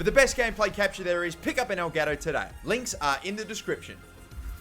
For the best gameplay capture there is, pick up an Elgato today. Links are in the description.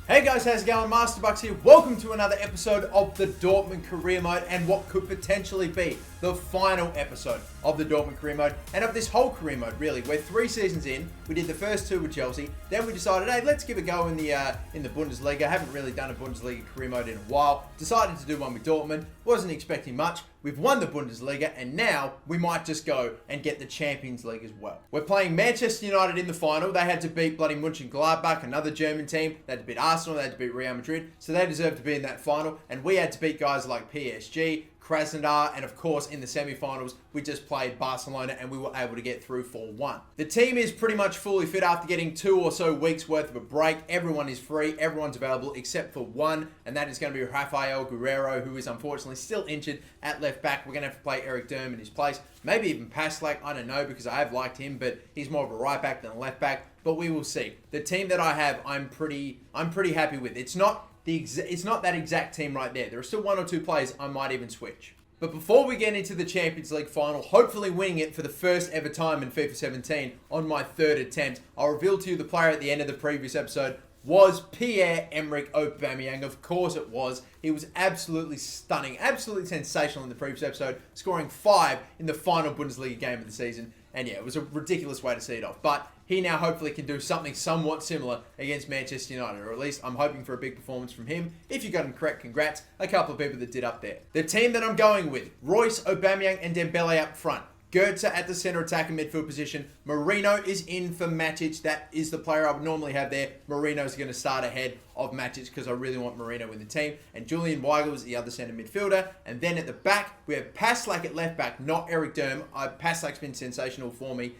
Hey guys, how's it going? MasterBucks here. Welcome to another episode of the Dortmund career mode and what could potentially be the final episode of the Dortmund career mode and of this whole career mode, really. We're 3 seasons in. We did the first 2 with Chelsea. Then we decided, hey, let's give a go in the Bundesliga. Haven't really done a Bundesliga career mode in a while. Decided to do one with Dortmund. Wasn't expecting much. We've won the Bundesliga, and now we might just go and get the Champions League as well. We're playing Manchester United in the final. They had to beat bloody Mönchengladbach, another German team. They had to beat Arsenal, they had to beat Real Madrid, so they deserve to be in that final. And we had to beat guys like PSG, Krasnodar, and of course in the semi-finals we just played Barcelona and we were able to get through 4-1. The team is pretty much fully fit after getting 2 or so weeks worth of a break. Everyone is free, everyone's available except for one, and that is going to be Rafael Guerreiro, who is unfortunately still injured at left back. We're going to have to play Eric Durm in his place, maybe even Paslak, I don't know, because I have liked him, but he's more of a right back than a left back, but we will see. The team that I have, I'm pretty happy with. It's not that exact team right there. There are still 1 or 2 players I might even switch. But before we get into the Champions League final, hopefully winning it for the first ever time in FIFA 17 on my 3rd attempt, I'll reveal to you the player at the end of the previous episode was Pierre-Emerick Aubameyang. Of course it was. He was absolutely stunning, absolutely sensational in the previous episode, scoring 5 in the final Bundesliga game of the season. And yeah, it was a ridiculous way to see it off. But he now hopefully can do something somewhat similar against Manchester United, or at least I'm hoping for a big performance from him. If you got him correct, congrats. A couple of people that did up there. The team that I'm going with, Royce, Aubameyang and Dembele up front. Goetze at the centre attack and midfield position. Marino is in for Matic. That is the player I would normally have there. Marino is going to start ahead of Matic because I really want Marino in the team. And Julian Weigl is the other centre midfielder. And then at the back, we have Paslak at left back, not Eric Durm. Paslak's been sensational for me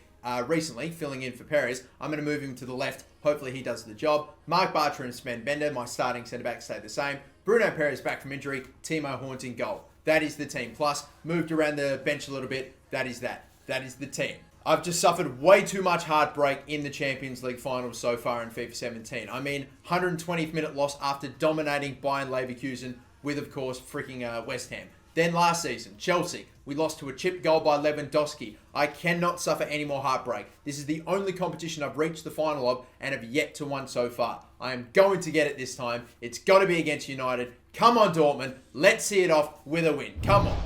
recently, filling in for Perez. I'm going to move him to the left. Hopefully he does the job. Mark Bartra and Sven Bender, my starting centre back, stay the same. Bruno Perez back from injury. Timo Hornt in goal. That is the team. Plus, moved around the bench a little bit. That is that. That is the team. I've just suffered way too much heartbreak in the Champions League finals so far in FIFA 17. I mean, 120th minute loss after dominating Bayern Leverkusen with, of course, freaking West Ham. Then last season, Chelsea. We lost to a chipped goal by Lewandowski. I cannot suffer any more heartbreak. This is the only competition I've reached the final of and have yet to win so far. I am going to get it this time. It's got to be against United. Come on, Dortmund. Let's see it off with a win. Come on.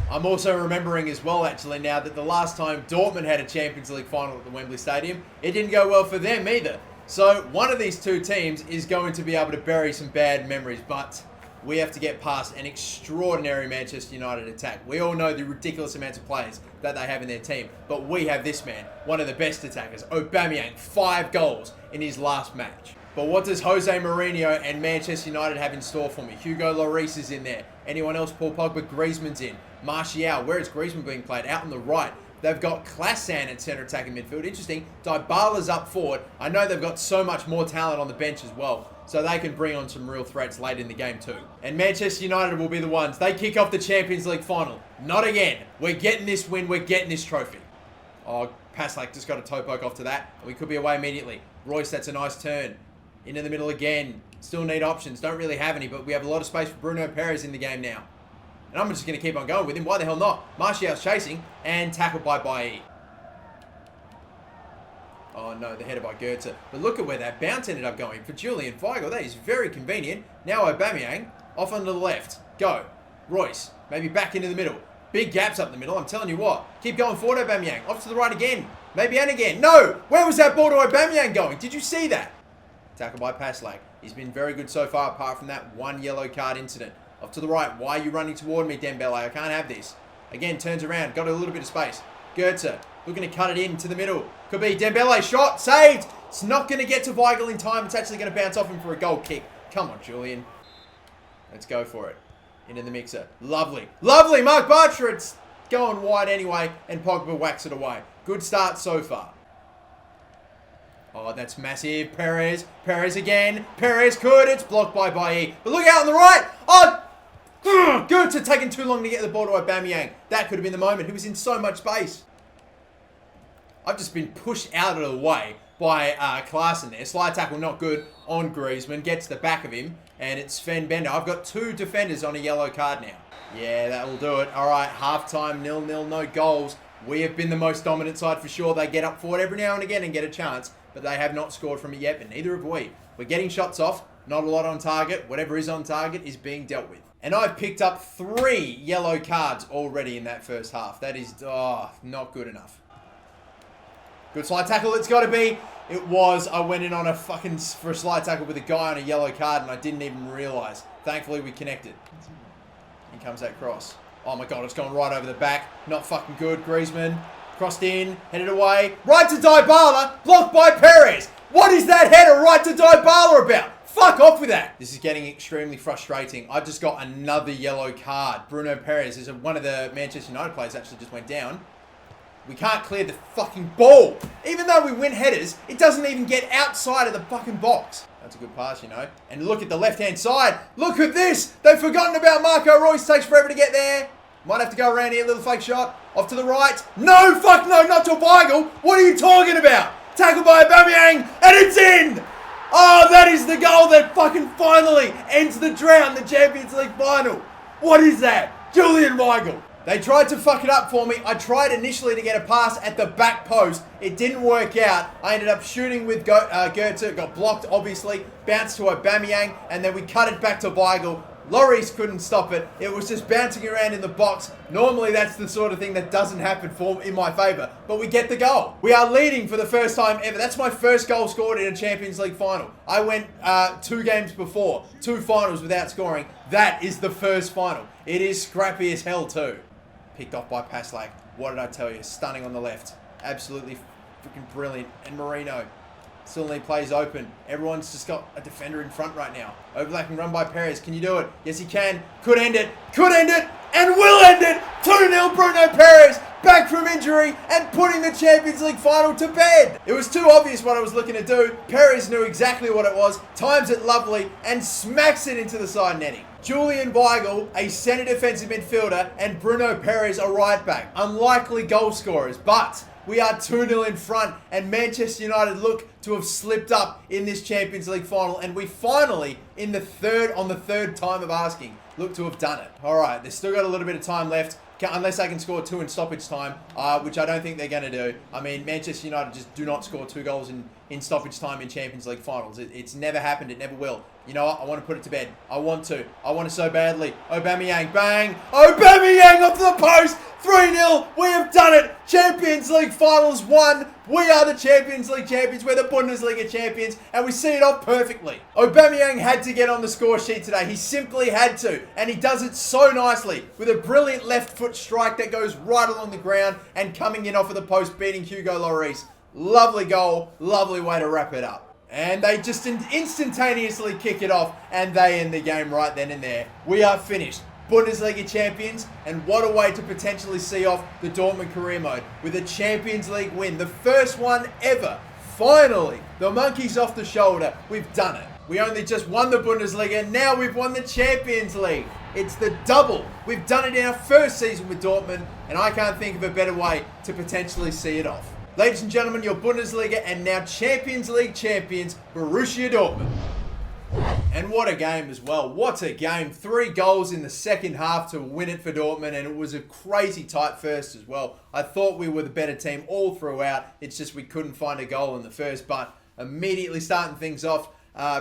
I'm also remembering as well, actually, now that the last time Dortmund had a Champions League final at the Wembley Stadium, it didn't go well for them either. So one of these 2 teams is going to be able to bury some bad memories, but we have to get past an extraordinary Manchester United attack. We all know the ridiculous amounts of players that they have in their team, but we have this man, one of the best attackers, Aubameyang, 5 goals in his last match. But what does Jose Mourinho and Manchester United have in store for me? Hugo Lloris is in there. Anyone else? Paul Pogba, Griezmann's in. Martial, where is Griezmann being played? Out on the right. They've got Klassen at centre attacking midfield. Interesting. Dybala's up forward. I know they've got so much more talent on the bench as well, so they can bring on some real threats late in the game too. And Manchester United will be the ones. They kick off the Champions League final. Not again. We're getting this win. We're getting this trophy. Oh, Paslak just got a toe poke off to that. We could be away immediately. Royce, that's a nice turn. Into the middle again. Still need options. Don't really have any, but we have a lot of space for Bruno Perez in the game now. And I'm just going to keep on going with him. Why the hell not? Martial's chasing and tackled by Bailly. Oh no, the header by Goetze. But look at where that bounce ended up going for Julian Weigl. That is very convenient. Now Aubameyang off onto the left. Go. Royce. Maybe back into the middle. Big gaps up the middle. I'm telling you what. Keep going forward, Aubameyang. Off to the right again. Maybe and again. No! Where was that ball to Aubameyang going? Did you see that? Tackled by Paslak. He's been very good so far apart from that 1 yellow card incident. Off to the right. Why are you running toward me, Dembele? I can't have this. Again, turns around. Got a little bit of space. Goetze looking to cut it into the middle. Could be Dembele. Shot. Saved. It's not going to get to Weigl in time. It's actually going to bounce off him for a goal kick. Come on, Julian. Let's go for it. Into the mixer. Lovely. Lovely. Mark Bartra. It's going wide anyway. And Pogba whacks it away. Good start so far. Oh, that's massive. Perez. Perez again. Perez could. It's blocked by Bailly. But look out on the right. Oh, Goetze taking too long to get the ball to Aubameyang. That could have been the moment. He was in so much space. I've just been pushed out of the way by Klassen there. Slide tackle not good on Griezmann. Gets the back of him. and it's Sven Bender. I've got 2 defenders on a yellow card now. Yeah, that will do it. All right, halftime, 0-0, no goals. We have been the most dominant side for sure. They get up for it every now and again and get a chance, but they have not scored from it yet, but neither have we. We're getting shots off, not a lot on target. Whatever is on target is being dealt with. And I've picked up 3 yellow cards already in that first half. That is, not good enough. Good slide tackle, it's got to be. It was. I went in on for a slide tackle with a guy on a yellow card and I didn't even realise. Thankfully, we connected. In comes that cross. Oh my God, it's gone right over the back. Not fucking good. Griezmann crossed in, headed away. Right to Dybala, blocked by Perez. What is that header right to Dybala about? Fuck off with that. This is getting extremely frustrating. I just got another yellow card. Bruno Perez is one of the Manchester United players actually just went down. We can't clear the fucking ball. Even though we win headers, it doesn't even get outside of the fucking box. That's a good pass, you know. And look at the left-hand side. Look at this. They've forgotten about Marco Reus. Takes forever to get there. Might have to go around here. Little fake shot. Off to the right. No, fuck no, not to Weigl. What are you talking about? Tackled by Aubameyang, and it's in. Oh, that is the goal that fucking finally ends the drought in the Champions League final. What is that? Julian Weigl. They tried to fuck it up for me. I tried initially to get a pass at the back post. It didn't work out. I ended up shooting with Goethe. Got blocked, obviously. Bounced to Aubameyang. And then we cut it back to Weigl. Lloris couldn't stop it. It was just bouncing around in the box. Normally, that's the sort of thing that doesn't happen in my favour. But we get the goal. We are leading for the first time ever. That's my first goal scored in a Champions League final. I went 2 games before. 2 finals without scoring. That is the first final. It is scrappy as hell too. Picked off by Paslak. What did I tell you? Stunning on the left. Absolutely freaking brilliant. And Marino. Still need plays open. Everyone's just got a defender in front right now. Overlapping run by Perez. Can you do it? Yes, he can. Could end it. Could end it. And will end it. 2-0 Bruno Perez. Back from injury and putting the Champions League final to bed. It was too obvious what I was looking to do. Perez knew exactly what it was. Times it lovely and smacks it into the side netting. Julian Weigl, a centre defensive midfielder, and Bruno Perez, a right back. Unlikely goal scorers, but we are 2-0 in front, and Manchester United look to have slipped up in this Champions League final, and we finally, on the third time of asking, look to have done it. All right, they've still got a little bit of time left, unless they can score 2 in stoppage time, which I don't think they're going to do. I mean, Manchester United just do not score 2 goals in stoppage time in Champions League finals. It's never happened. It never will. You know what? I want to put it to bed. I want to so badly. Aubameyang, bang! Aubameyang off the post! 3-0! We have done it! Champions League finals won! We are the Champions League champions. We're the Bundesliga champions. And we see it off perfectly. Aubameyang had to get on the score sheet today. He simply had to. And he does it so nicely with a brilliant left foot strike that goes right along the ground and coming in off of the post, beating Hugo Lloris. Lovely goal. Lovely way to wrap it up. And they just instantaneously kick it off, and they end the game right then and there. We are finished. Bundesliga champions, and what a way to potentially see off the Dortmund career mode with a Champions League win. The first one ever. Finally, the monkey's off the shoulder. We've done it. We only just won the Bundesliga, now we've won the Champions League. It's the double. We've done it in our first season with Dortmund, and I can't think of a better way to potentially see it off. Ladies and gentlemen, your Bundesliga and now Champions League champions, Borussia Dortmund. And what a game as well. What a game. 3 goals in the second half to win it for Dortmund, and it was a crazy tight first as well. I thought we were the better team all throughout. It's just we couldn't find a goal in the first, but immediately starting things off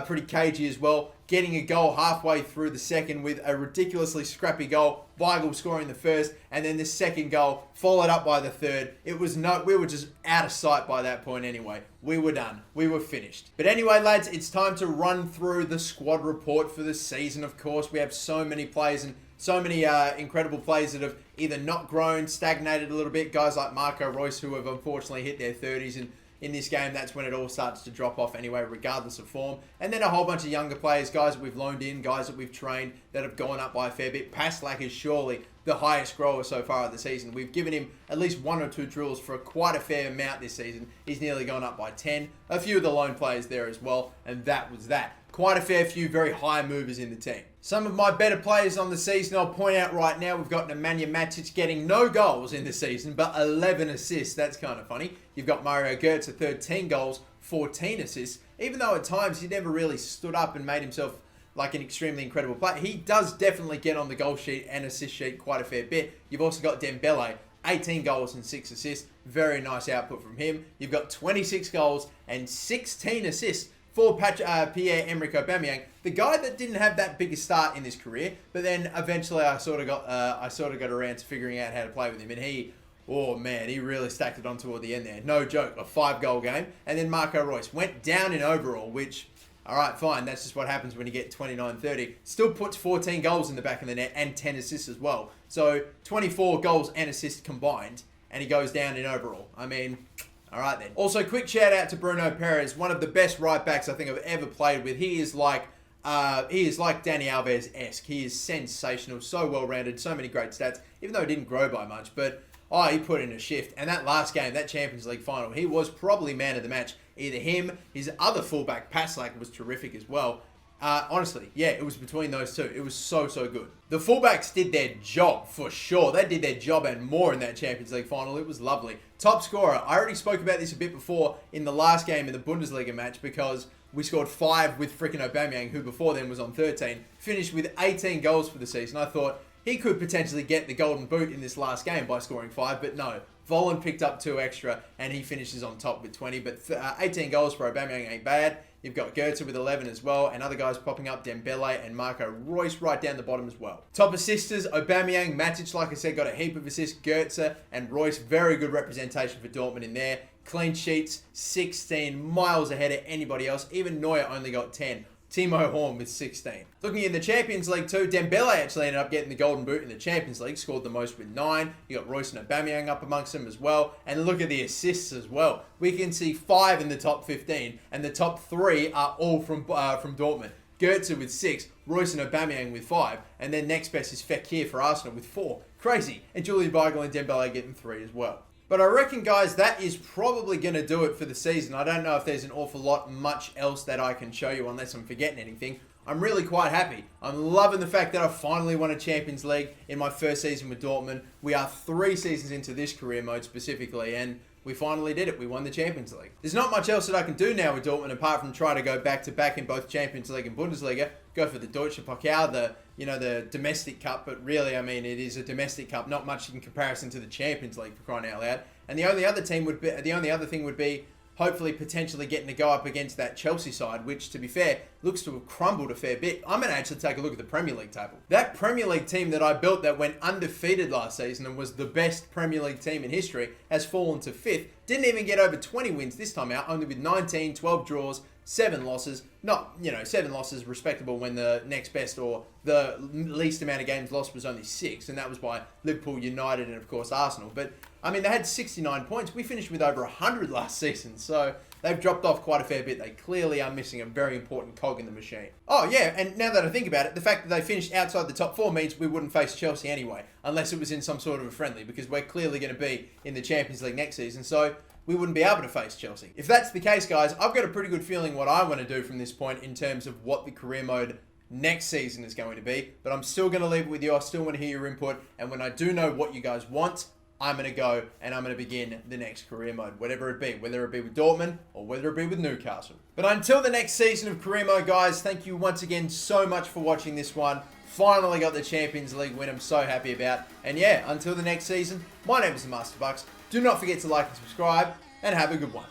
pretty cagey as well. Getting a goal halfway through the second with a ridiculously scrappy goal. Weigl scoring the first, and then the second goal followed up by the third. We were just out of sight by that point anyway. We were done. We were finished. But anyway, lads, it's time to run through the squad report for the season, of course. We have so many players and so many incredible players that have either not grown, stagnated a little bit. Guys like Marco Reus, who have unfortunately hit their 30s, and in this game, that's when it all starts to drop off anyway, regardless of form. And then a whole bunch of younger players, guys that we've loaned in, guys that we've trained, that have gone up by a fair bit. Paslak is surely the highest grower so far of the season. We've given him at least 1 or 2 drills for quite a fair amount this season. He's nearly gone up by 10. A few of the loan players there as well, and that was that. Quite a fair few very high movers in the team. Some of my better players on the season, I'll point out right now, we've got Nemanja Matic getting no goals in the season, but 11 assists. That's kind of funny. You've got Mario Götze, 13 goals, 14 assists, even though at times he never really stood up and made himself like an extremely incredible player. He does definitely get on the goal sheet and assist sheet quite a fair bit. You've also got Dembele, 18 goals and 6 assists. Very nice output from him. You've got 26 goals and 16 assists for Pierre-Emerick Aubameyang, the guy that didn't have that big a start in his career, but then eventually I sort of got around to figuring out how to play with him, and he really stacked it on toward the end there. No joke, a 5-goal game. And then Marco Reus went down in overall, which, all right, fine, that's just what happens when you get 29-30. Still puts 14 goals in the back of the net and 10 assists as well. So 24 goals and assists combined, and he goes down in overall. I mean, all right then. Also, quick shout out to Bruno Perez, one of the best right backs I think I've ever played with. He is like Dani Alves-esque. He is sensational, so well-rounded, so many great stats, even though he didn't grow by much. But, he put in a shift. And that last game, that Champions League final, he was probably man of the match. Either him, his other fullback, Paslak, was terrific as well. Honestly, yeah, it was between those two. It was so good. The fullbacks did their job, for sure. They did their job and more in that Champions League final. It was lovely. Top scorer. I already spoke about this a bit before in the last game in the Bundesliga match because we scored 5 with frickin' Aubameyang, who before then was on 13. Finished with 18 goals for the season. I thought he could potentially get the golden boot in this last game by scoring 5, but no. Volland picked up 2 extra, and he finishes on top with 20. But 18 goals for Aubameyang ain't bad. You've got Goetze with 11 as well, and other guys popping up, Dembele and Marco Reus right down the bottom as well. Top assisters, Aubameyang, Matic, like I said, got a heap of assists. Goetze and Reus, very good representation for Dortmund in there. Clean sheets, 16, miles ahead of anybody else. Even Neuer only got 10. Timo Horn with 16. Looking in the Champions League too, Dembele actually ended up getting the golden boot in the Champions League, scored the most with 9. You got Reus and Aubameyang up amongst them as well. And look at the assists as well. We can see 5 in the top 15, and the top 3 are all from Dortmund. Goetze with 6, Reus and Aubameyang with 5, and then next best is Fekir for Arsenal with 4. Crazy. And Julian Weigl and Dembele getting 3 as well. But I reckon, guys, that is probably going to do it for the season. I don't know if there's an awful lot much else that I can show you unless I'm forgetting anything. I'm really quite happy. I'm loving the fact that I finally won a Champions League in my first season with Dortmund. We are 3 seasons into this career mode specifically, and we finally did it. We won the Champions League. There's not much else that I can do now with Dortmund apart from try to go back-to-back in both Champions League and Bundesliga. Go for the Deutsche Pokal, the domestic cup, but really, I mean, it is a domestic cup, not much in comparison to the Champions League, for crying out loud. And the only other thing would be hopefully potentially getting to go up against that Chelsea side, which, to be fair, looks to have crumbled a fair bit. I'm going to actually take a look at the Premier League table. That Premier League team that I built that went undefeated last season and was the best Premier League team in history has fallen to 5th. Didn't even get over 20 wins this time out, only with 19, 12 draws, 7 losses. Not, 7 losses respectable when the next best or the least amount of games lost was only 6, and that was by Liverpool, United, and of course Arsenal. But I mean, they had 69 points. We finished with over 100 last season, so they've dropped off quite a fair bit. They clearly are missing a very important cog in the machine. Oh yeah, and now that I think about it, the fact that they finished outside the top 4 means we wouldn't face Chelsea anyway, unless it was in some sort of a friendly, because we're clearly going to be in the Champions League next season, so we wouldn't be able to face Chelsea. If that's the case, guys, I've got a pretty good feeling what I want to do from this point in terms of what the career mode next season is going to be, but I'm still going to leave it with you. I still want to hear your input, and when I do know what you guys want, I'm going to go and I'm going to begin the next career mode, whatever it be, whether it be with Dortmund or whether it be with Newcastle. But until the next season of career mode, guys, thank you once again so much for watching this one. Finally got the Champions League win I'm so happy about. And yeah, until the next season, my name is the MasterBucks. Do not forget to like and subscribe, and have a good one.